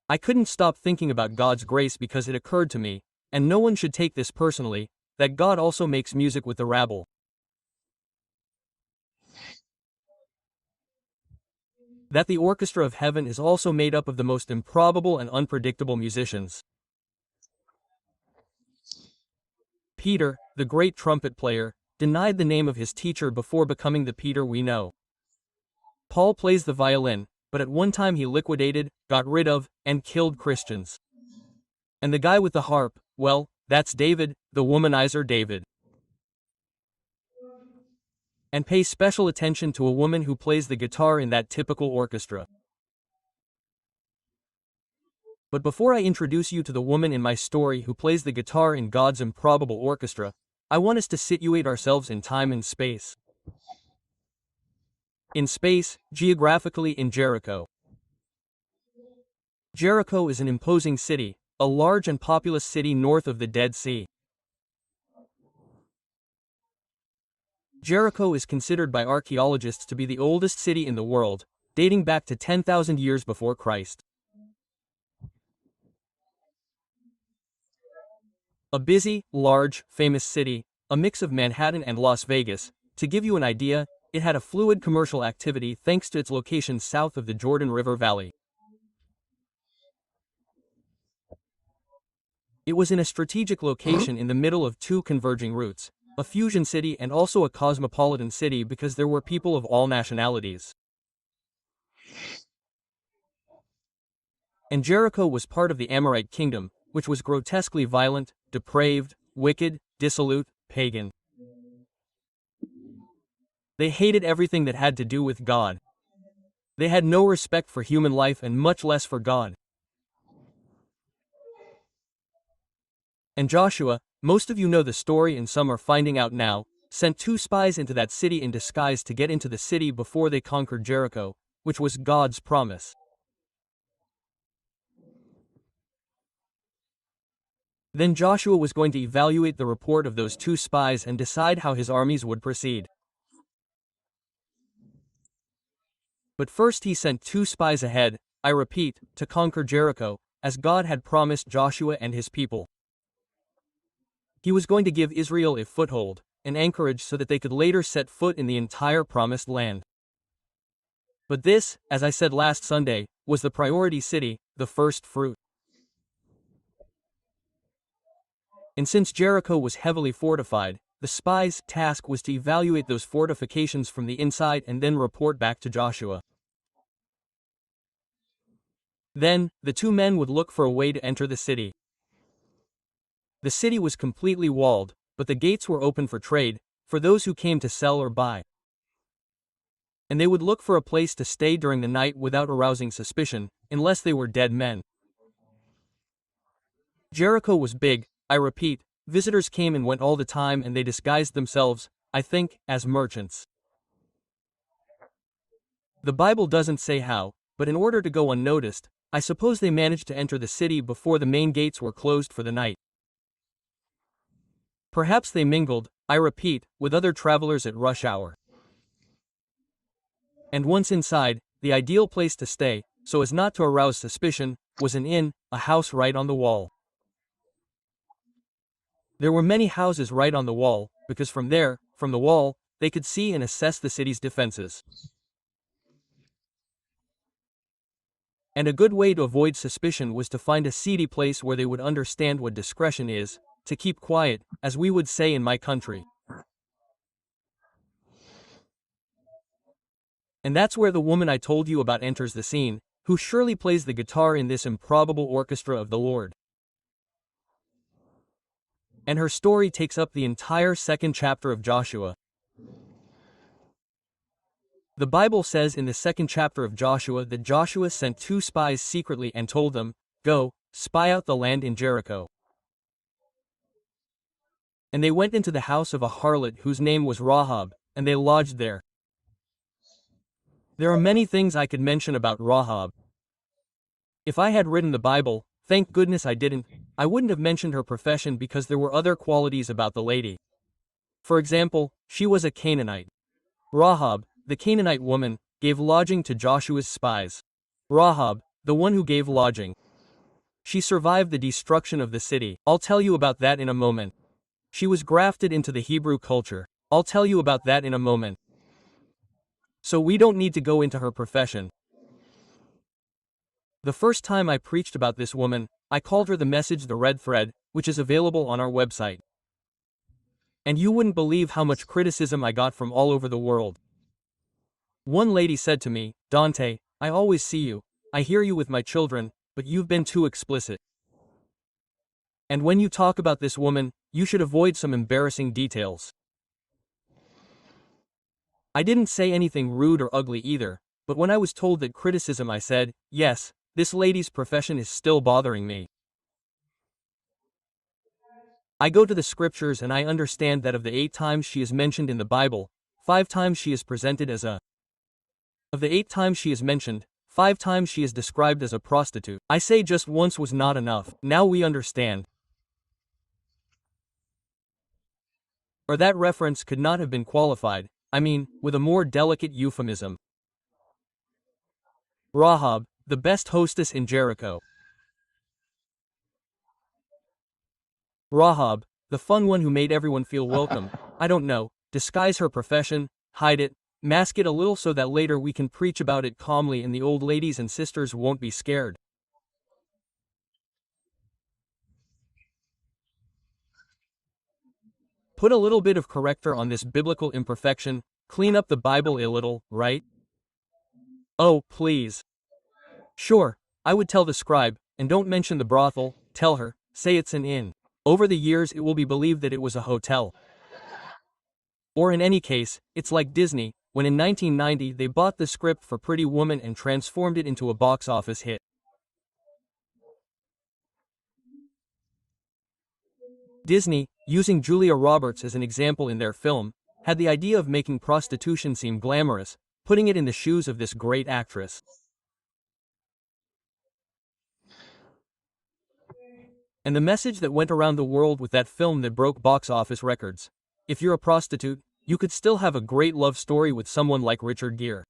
I couldn't stop thinking about God's grace because it occurred to me, and no one should take this personally, that God also makes music with the rabble. That the orchestra of heaven is also made up of the most improbable and unpredictable musicians. Peter, the great trumpet player, denied the name of his teacher before becoming the Peter we know. Paul plays the violin, but at one time he liquidated, got rid of, and killed Christians. And the guy with the harp, well, that's David, the womanizer David. And pay special attention to a woman who plays the guitar in that typical orchestra. But before I introduce you to the woman in my story who plays the guitar in God's improbable orchestra, I want us to situate ourselves in time and space. In space, geographically in Jericho. Jericho is an imposing city, a large and populous city north of the Dead Sea. Jericho is considered by archaeologists to be the oldest city in the world, dating back to 10,000 years before Christ. A busy, large, famous city, a mix of Manhattan and Las Vegas. To give you an idea, it had a fluid commercial activity thanks to its location south of the Jordan River Valley. It was in a strategic location in the middle of two converging routes, a fusion city and also a cosmopolitan city because there were people of all nationalities. And Jericho was part of the Amorite kingdom, which was grotesquely violent, depraved, wicked, dissolute, pagan. They hated everything that had to do with God. They had no respect for human life and much less for God. And Joshua, most of you know the story and some are finding out now, sent 2 spies into that city in disguise to get into the city before they conquered Jericho, which was God's promise. Then Joshua was going to evaluate the report of those 2 spies and decide how his armies would proceed. But first he sent 2 spies ahead, I repeat, to conquer Jericho, as God had promised Joshua and his people. He was going to give Israel a foothold, an anchorage so that they could later set foot in the entire promised land. But this, as I said last Sunday, was the priority city, the first fruit. And since Jericho was heavily fortified, the spies' task was to evaluate those fortifications from the inside and then report back to Joshua. Then, the 2 men would look for a way to enter the city. The city was completely walled, but the gates were open for trade, for those who came to sell or buy. And they would look for a place to stay during the night without arousing suspicion, unless they were dead men. Jericho was big, I repeat, visitors came and went all the time and they disguised themselves, I think, as merchants. The Bible doesn't say how, but in order to go unnoticed, I suppose they managed to enter the city before the main gates were closed for the night. Perhaps they mingled, I repeat, with other travelers at rush hour. And once inside, the ideal place to stay, so as not to arouse suspicion, was an inn, a house right on the wall. There were many houses right on the wall, because from there, from the wall, they could see and assess the city's defenses. And a good way to avoid suspicion was to find a seedy place where they would understand what discretion is, to keep quiet, as we would say in my country. And that's where the woman I told you about enters the scene, who surely plays the guitar in this improbable orchestra of the Lord. And her story takes up the entire 2nd chapter of Joshua. The Bible says in the 2nd chapter of Joshua that Joshua sent 2 spies secretly and told them, "Go, spy out the land in Jericho." And they went into the house of a harlot whose name was Rahab, and they lodged there. There are many things I could mention about Rahab. If I had written the Bible, thank goodness I didn't, I wouldn't have mentioned her profession because there were other qualities about the lady. For example, she was a Canaanite. Rahab, the Canaanite woman, gave lodging to Joshua's spies. Rahab, the one who gave lodging. She survived the destruction of the city. I'll tell you about that in a moment. She was grafted into the Hebrew culture. I'll tell you about that in a moment. So we don't need to go into her profession. The first time I preached about this woman, I called her the message The Red Thread, which is available on our website. And you wouldn't believe how much criticism I got from all over the world. One lady said to me, "Dante, I always see you, I hear you with my children, but you've been too explicit. And when you talk about this woman, you should avoid some embarrassing details." I didn't say anything rude or ugly either, but when I was told that criticism I said, yes, this lady's profession is still bothering me. I go to the scriptures and I understand that of the 8 times she is mentioned in the Bible, 5 times she is presented as a. Of the 8 times she is mentioned, 5 times she is described as a prostitute. I say just once was not enough, now we understand. Or that reference could not have been qualified, I mean, with a more delicate euphemism. Rahab, the best hostess in Jericho. Rahab, the fun one who made everyone feel welcome. I don't know, disguise her profession, hide it, mask it a little so that later we can preach about it calmly and the old ladies and sisters won't be scared. Put a little bit of corrector on this biblical imperfection, clean up the Bible a little, right? Oh, please. Sure, I would tell the scribe, and don't mention the brothel, tell her, say it's an inn. Over the years it will be believed that it was a hotel. Or in any case, it's like Disney, when in 1990 they bought the script for Pretty Woman and transformed it into a box office hit. Disney, using Julia Roberts as an example in their film, had the idea of making prostitution seem glamorous, putting it in the shoes of this great actress. And the message that went around the world with that film that broke box office records: if you're a prostitute, you could still have a great love story with someone like Richard Gere.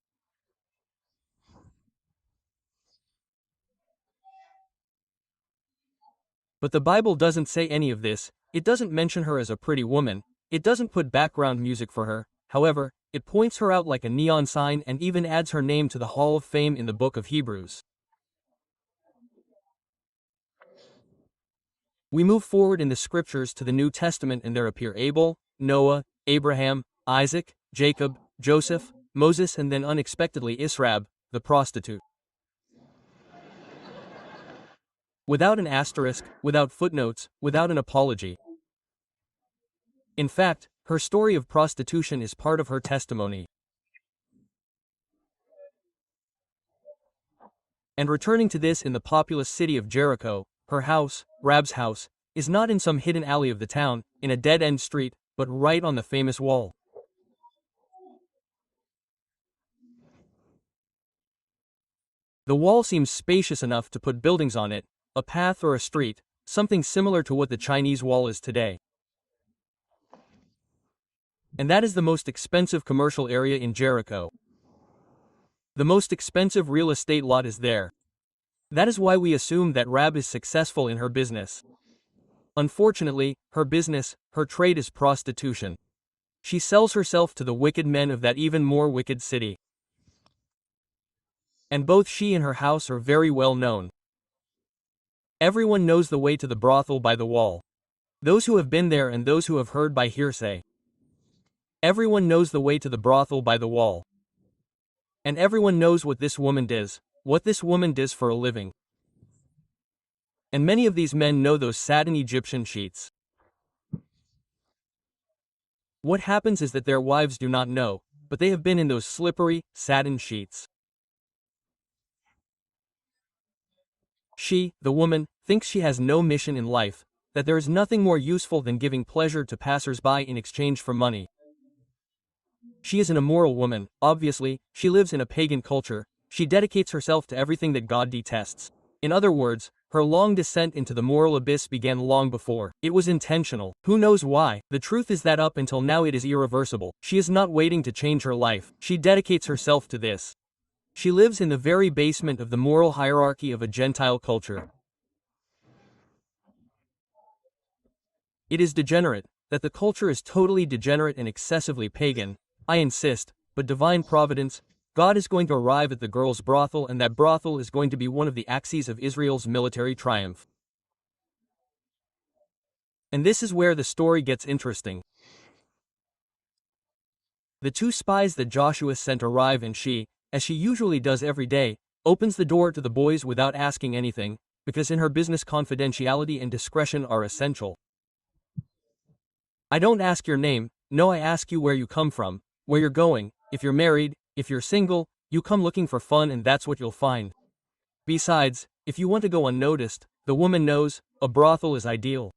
But the Bible doesn't say any of this, it doesn't mention her as a pretty woman, it doesn't put background music for her, however, it points her out like a neon sign and even adds her name to the Hall of Fame in the book of Hebrews. We move forward in the scriptures to the New Testament and there appear Abel, Noah, Abraham, Isaac, Jacob, Joseph, Moses and then unexpectedly Israab, the prostitute. Without an asterisk, without footnotes, without an apology. In fact, her story of prostitution is part of her testimony. And returning to this, in the populous city of Jericho, her house, Rab's house, is not in some hidden alley of the town, in a dead-end street, but right on the famous wall. The wall seems spacious enough to put buildings on it, a path or a street, something similar to what the Chinese wall is today. And that is the most expensive commercial area in Jericho. The most expensive real estate lot is there. That is why we assume that Rab is successful in her business. Unfortunately, her business, her trade is prostitution. She sells herself to the wicked men of that even more wicked city. And both she and her house are very well known. Everyone knows the way to the brothel by the wall. Those who have been there and those who have heard by hearsay. Everyone knows the way to the brothel by the wall. And everyone knows what this woman does for a living. And many of these men know those satin Egyptian sheets. What happens is that their wives do not know, but they have been in those slippery, satin sheets. She, the woman, thinks she has no mission in life, that there is nothing more useful than giving pleasure to passers-by in exchange for money. She is an immoral woman, obviously, she lives in a pagan culture, she dedicates herself to everything that God detests. In other words, her long descent into the moral abyss began long before. It was intentional. Who knows why? The truth is that up until now it is irreversible. She is not waiting to change her life. She dedicates herself to this. She lives in the very basement of the moral hierarchy of a Gentile culture. It is degenerate, that the culture is totally degenerate and excessively pagan, I insist, but divine providence, God is going to arrive at the girls' brothel, and that brothel is going to be one of the axes of Israel's military triumph. And this is where the story gets interesting. The two spies that Joshua sent arrive, and she, as she usually does every day, opens the door to the boys without asking anything, because in her business confidentiality and discretion are essential. I don't ask your name, no, I ask you where you come from, where you're going, if you're married, if you're single, you come looking for fun and that's what you'll find. Besides, if you want to go unnoticed, the woman knows, a brothel is ideal.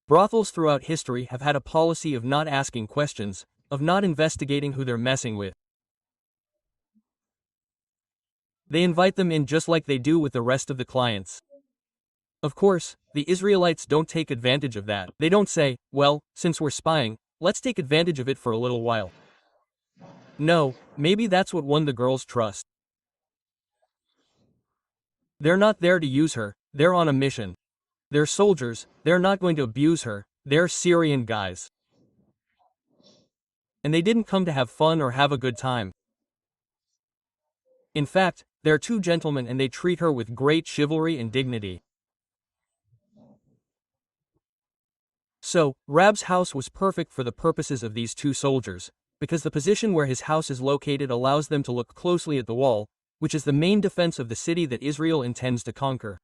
Brothels throughout history have had a policy of not asking questions, of not investigating who they're messing with. They invite them in just like they do with the rest of the clients. Of course, the Israelites don't take advantage of that. They don't say, well, since we're spying, let's take advantage of it for a little while. No, maybe that's what won the girls' trust. They're not there to use her, they're on a mission. They're soldiers, they're not going to abuse her, they're Syrian guys. And they didn't come to have fun or have a good time. In fact, they're two gentlemen and they treat her with great chivalry and dignity. So, Rab's house was perfect for the purposes of these two soldiers, because the position where his house is located allows them to look closely at the wall, which is the main defense of the city that Israel intends to conquer.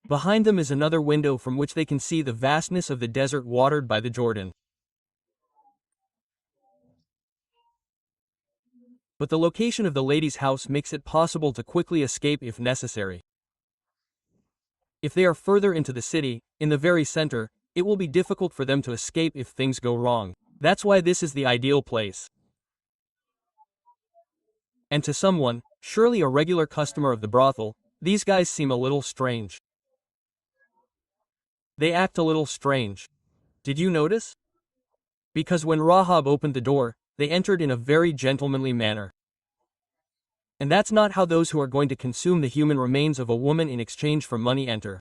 Behind them is another window from which they can see the vastness of the desert watered by the Jordan. But the location of the lady's house makes it possible to quickly escape if necessary. If they are further into the city, in the very center, it will be difficult for them to escape if things go wrong. That's why this is the ideal place. And to someone, surely a regular customer of the brothel, these guys seem a little strange. They act a little strange. Did you notice? Because when Rahab opened the door, they entered in a very gentlemanly manner. And that's not how those who are going to consume the human remains of a woman in exchange for money enter.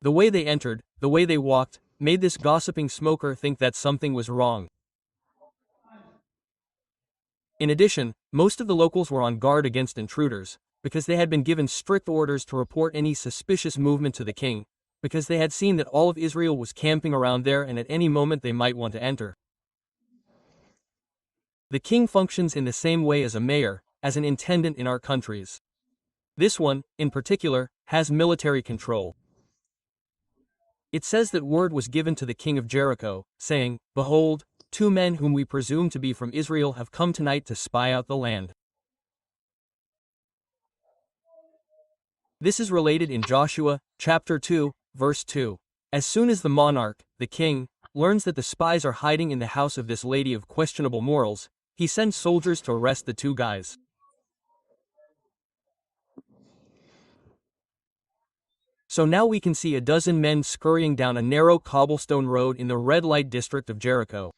The way they entered, the way they walked, made this gossiping smoker think that something was wrong. In addition, most of the locals were on guard against intruders, because they had been given strict orders to report any suspicious movement to the king, because they had seen that all of Israel was camping around there and at any moment they might want to enter. The king functions in the same way as a mayor, as an intendant in our countries. This one, in particular, has military control. It says that word was given to the king of Jericho, saying, "Behold, 2 men whom we presume to be from Israel have come tonight to spy out the land." This is related in Joshua, chapter 2, verse 2. As soon as the monarch, the king, learns that the spies are hiding in the house of this lady of questionable morals, he sends soldiers to arrest the 2 guys. So now we can see a dozen men scurrying down a narrow cobblestone road in the red light district of Jericho.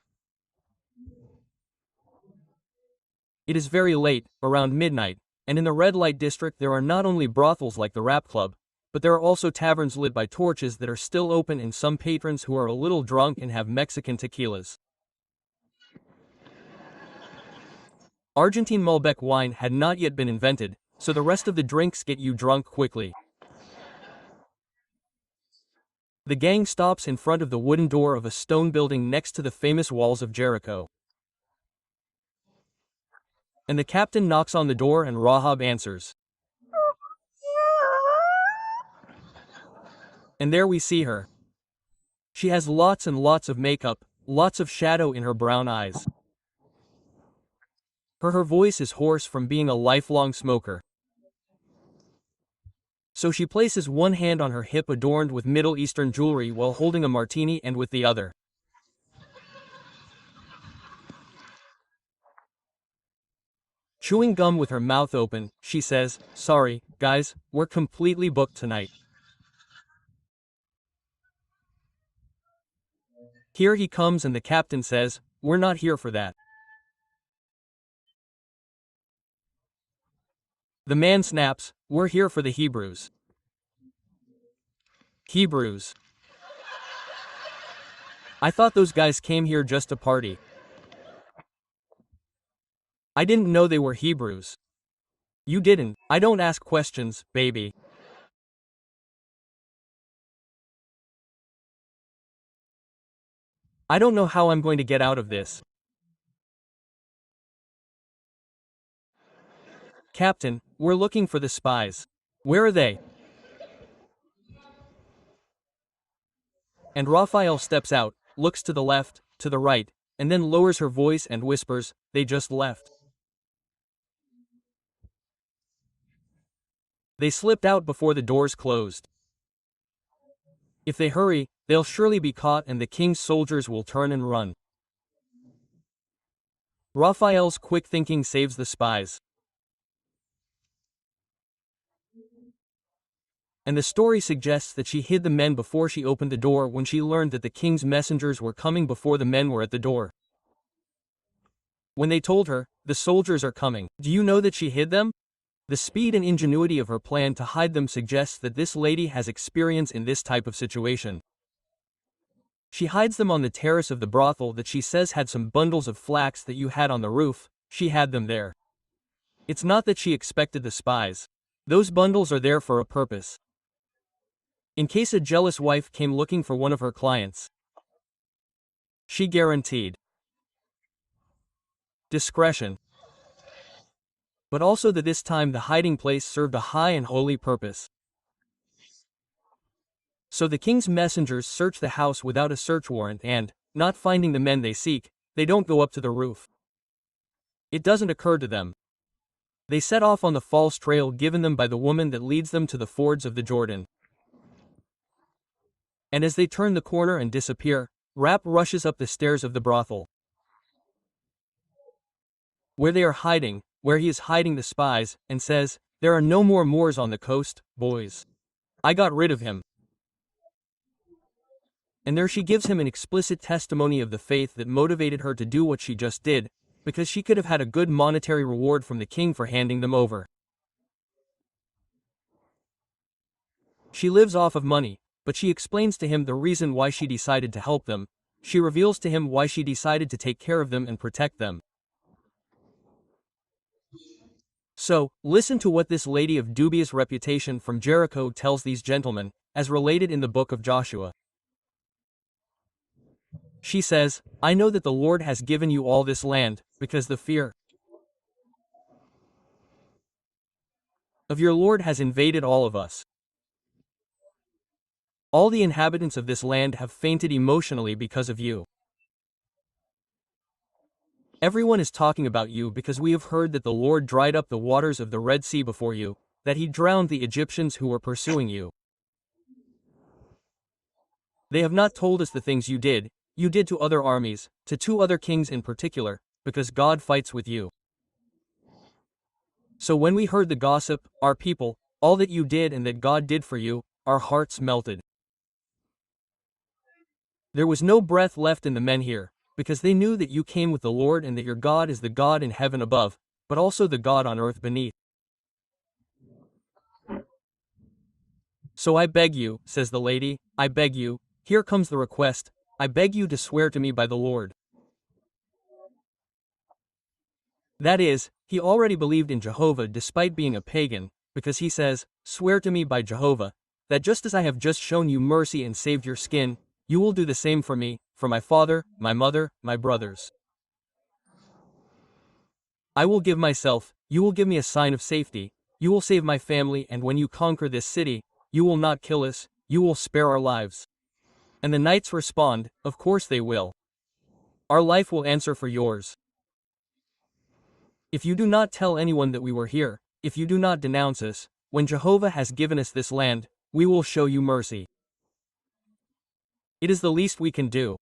It is very late, around midnight, and in the red light district there are not only brothels like the Rap Club, but there are also taverns lit by torches that are still open and some patrons who are a little drunk and have Mexican tequilas. Argentine Malbec wine had not yet been invented, so the rest of the drinks get you drunk quickly. The gang stops in front of the wooden door of a stone building next to the famous walls of Jericho. And the captain knocks on the door and Rahab answers. And there we see her. She has lots and lots of makeup, lots of shadow in her brown eyes. Her voice is hoarse from being a lifelong smoker. So she places one hand on her hip adorned with Middle Eastern jewelry while holding a martini and with the other. Chewing gum with her mouth open, she says, "Sorry, guys, we're completely booked tonight." Here he comes and the captain says, "We're not here for that." The man snaps, "We're here for the Hebrews." Hebrews. I thought those guys came here just to party. I didn't know they were Hebrews. You didn't. I don't ask questions, baby. I don't know how I'm going to get out of this. Captain, we're looking for the spies. Where are they? And Raphael steps out, looks to the left, to the right, and then lowers her voice and whispers, "They just left. They slipped out before the doors closed. If they hurry, they'll surely be caught and the king's soldiers will turn and run." Raphael's quick thinking saves the spies. And the story suggests that she hid the men before she opened the door when she learned that the king's messengers were coming before the men were at the door. When they told her, "The soldiers are coming," do you know that she hid them? The speed and ingenuity of her plan to hide them suggests that this lady has experience in this type of situation. She hides them on the terrace of the brothel that she says had some bundles of flax that you had on the roof. She had them there. It's not that she expected the spies. Those bundles are there for a purpose. In case a jealous wife came looking for one of her clients. She guaranteed discretion. But also that this time the hiding place served a high and holy purpose. So the king's messengers search the house without a search warrant and, not finding the men they seek, they don't go up to the roof. It doesn't occur to them. They set off on the false trail given them by the woman that leads them to the fords of the Jordan. And as they turn the corner and disappear, Rap rushes up the stairs of the brothel. Where they are hiding, where he is hiding the spies, and says, "There are no more Moors on the coast, boys. I got rid of him." And there she gives him an explicit testimony of the faith that motivated her to do what she just did, because she could have had a good monetary reward from the king for handing them over. She lives off of money, but she explains to him the reason why she decided to help them. She reveals to him why she decided to take care of them and protect them. So, listen to what this lady of dubious reputation from Jericho tells these gentlemen, as related in the book of Joshua. She says, "I know that the Lord has given you all this land, because the fear of your Lord has invaded all of us. All the inhabitants of this land have fainted emotionally because of you. Everyone is talking about you because we have heard that the Lord dried up the waters of the Red Sea before you, that he drowned the Egyptians who were pursuing you. They have not told us the things you did to other armies, to 2 other kings in particular, because God fights with you. So when we heard the gossip, our people, all that you did and that God did for you, our hearts melted. There was no breath left in the men here, because they knew that you came with the Lord and that your God is the God in heaven above, but also the God on earth beneath. So I beg you," says the lady, "I beg you, here comes the request, I beg you to swear to me by the Lord." That is, he already believed in Jehovah despite being a pagan, because he says, "Swear to me by Jehovah, that just as I have just shown you mercy and saved your skin, you will do the same for me, for my father, my mother, my brothers. I will give myself, you will give me a sign of safety, you will save my family, and when you conquer this city, you will not kill us, you will spare our lives." And the knights respond, "Of course they will. Our life will answer for yours. If you do not tell anyone that we were here, if you do not denounce us, when Jehovah has given us this land, we will show you mercy. It is the least we can do."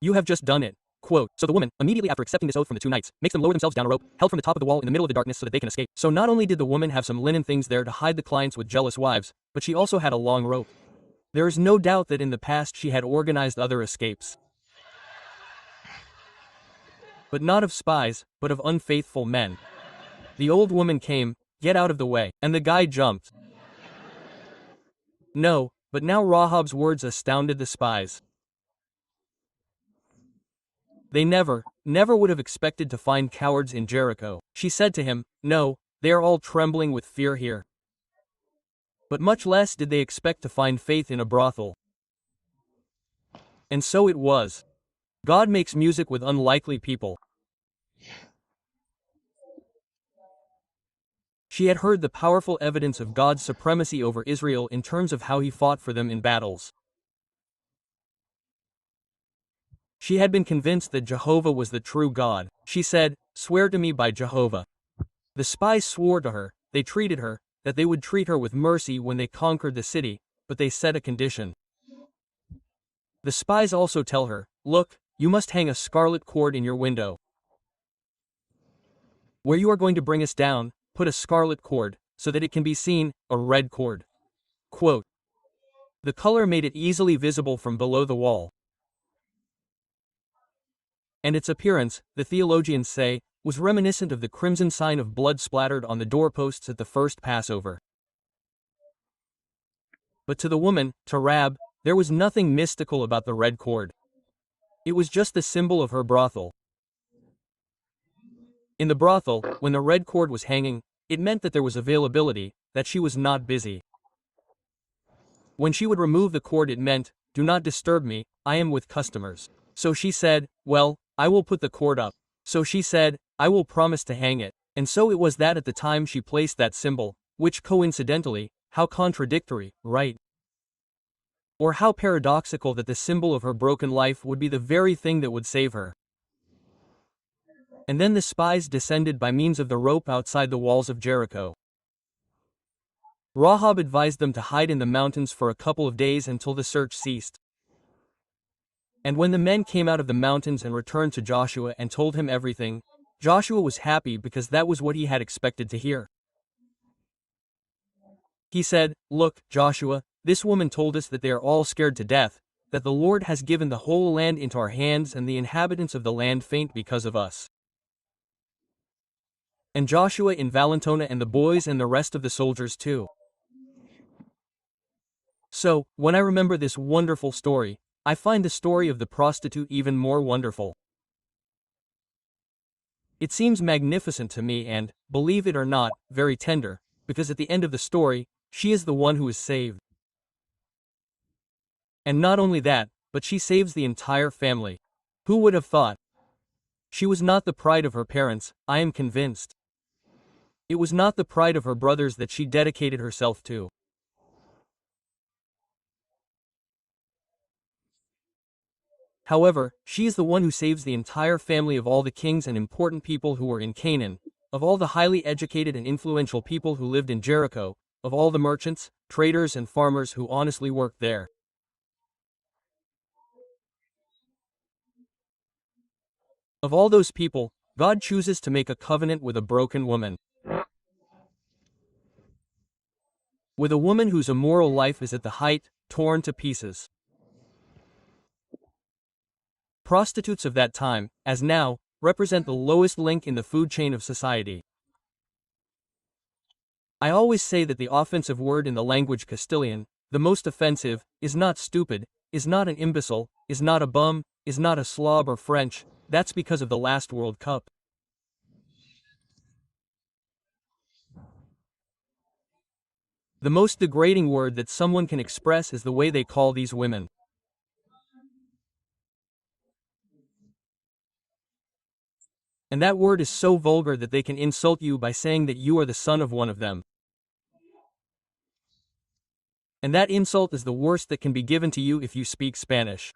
You have just done it. Quote, so the woman, immediately after accepting this oath from the two knights, makes them lower themselves down a rope, held from the top of the wall in the middle of the darkness so that they can escape. So not only did the woman have some linen things there to hide the clients with jealous wives, but she also had a long rope. There is no doubt that in the past she had organized other escapes. But not of spies, but of unfaithful men. The old woman came, get out of the way, and the guy jumped. No, but now Rahab's words astounded the spies. They never would have expected to find cowards in Jericho. She said to him, no, they are all trembling with fear here. But much less did they expect to find faith in a brothel. And so it was. God makes music with unlikely people. She had heard the powerful evidence of God's supremacy over Israel in terms of how he fought for them in battles. She had been convinced that Jehovah was the true God. She said, swear to me by Jehovah. The spies swore to her, they treated her, that they would treat her with mercy when they conquered the city, but they set a condition. The spies also tell her, look, you must hang a scarlet cord in your window. Where you are going to bring us down, put a scarlet cord, so that it can be seen, a red cord. Quote, the color made it easily visible from below the wall. And its appearance, the theologians say, was reminiscent of the crimson sign of blood splattered on the doorposts at the first Passover. But to the woman, to Rab, there was nothing mystical about the red cord. It was just the symbol of her brothel. In the brothel, when the red cord was hanging, it meant that there was availability, that she was not busy. When she would remove the cord, it meant, do not disturb me, I am with customers. So she said, well, I will put the cord up. So she said, I will promise to hang it. And so it was that at the time she placed that symbol, which coincidentally, how contradictory, right? Or how paradoxical that the symbol of her broken life would be the very thing that would save her. And then the spies descended by means of the rope outside the walls of Jericho. Rahab advised them to hide in the mountains for a couple of days until the search ceased. And when the men came out of the mountains and returned to Joshua and told him everything, Joshua was happy because that was what he had expected to hear. He said, look, Joshua, this woman told us that they are all scared to death, that the Lord has given the whole land into our hands and the inhabitants of the land faint because of us. And Joshua in Valentona and the boys and the rest of the soldiers too. So, when I remember this wonderful story, I find the story of the prostitute even more wonderful. It seems magnificent to me and, believe it or not, very tender, because at the end of the story, she is the one who is saved. And not only that, but she saves the entire family. Who would have thought? She was not the pride of her parents, I am convinced. It was not the pride of her brothers that she dedicated herself to. However, she is the one who saves the entire family of all the kings and important people who were in Canaan, of all the highly educated and influential people who lived in Jericho, of all the merchants, traders and farmers who honestly worked there. Of all those people, God chooses to make a covenant with a broken woman. With a woman whose immoral life is at the height, torn to pieces. Prostitutes of that time, as now, represent the lowest link in the food chain of society. I always say that the offensive word in the language Castilian, the most offensive, is not stupid, is not an imbecile, is not a bum, is not a slob or French, that's because of the last World Cup. The most degrading word that someone can express is the way they call these women. And that word is so vulgar that they can insult you by saying that you are the son of one of them. And that insult is the worst that can be given to you if you speak Spanish.